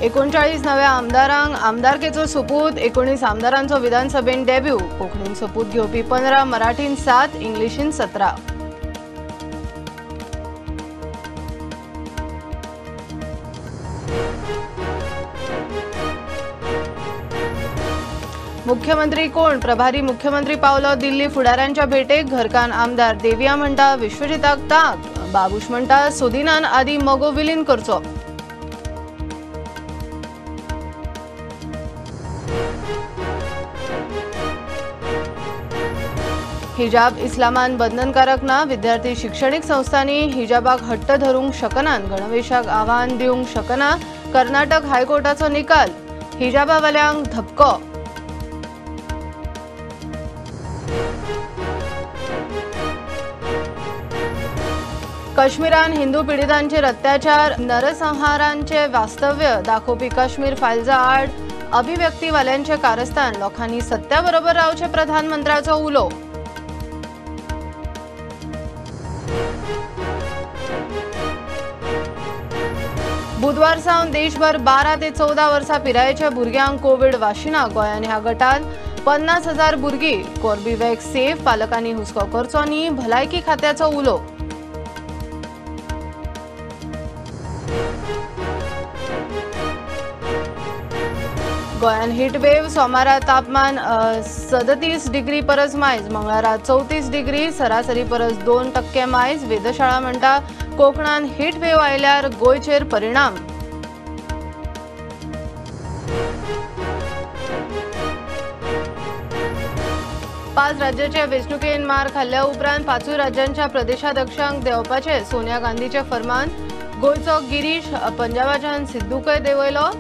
39 नव्या आमदारांक आमदारकेचो सोपूत, 19 आमदारांचो विधानसभेन डेब्यू। कोंकणीन सोपूत घेवपी 15, मराठीन 7, इंग्लिशीन 17। मुख्यमंत्री कोण? प्रभारी मुख्यमंत्री पावलो दिल्ली फुडाऱ्यांच्या भेटेक। घरकान आमदार देविया म्हणटा विश्वजिताक ताक। बाबूश म्हणटा सुदिनान आदी मोगो विलीन करचो। हिजाब इस्लामान बंधनकारक ना। विद्यार्थी शिक्षणिक संस्थांनी हिजाबाक हट्ट धरूंक शकनात। गणवेशाक आव्हान दिवंक शकना। कर्नाटक हायकोर्टाचो निकाल। हिजाबावाल्यांक धपको। काश्मीरान हिंदू पीडितांचेर अत्याचार, नरसंहारांचे वास्तव्य दाखोवपी काश्मीर फायल्जा आड अभिव्यक्तीवाल्यांचे कारस्थान। लोकांनी सत्याबरोबर रावचे, प्रधानमंत्र्याचो उलो। बुधवार सावन देशभर 12 ते 14 वर्सां पिरायेच्या भुरग्यांक कोविड वाशिना। गोंयान ह्या गटान 50,000 भुरगीं। कॉर्बेवॅक्स सेफ, पालकांनी हुस्को करचो न्ही, भलायकी खात्याचो उलो। गोंयान हीट वेव्ह। सोमारा तापमान 37 डिग्री परस मायज, मंगळारा 34 डिग्री, सरासरी परस 2% मायज। वेधशाळा म्हणटा कोकणान हीट वेव्ह आयल्यार गोंयचेर परिणाम। पाच राज्याच्या वेंचणुकेन मार खाल्ल्या उपरांत 5 राज्यांच्या प्रदेशाध्यक्षांक देंवपाचे सोनिया गांधीचे फर्मान। गोंयचो गिरीश पंजाबाच्यान सिद्धूकय देंवयलो।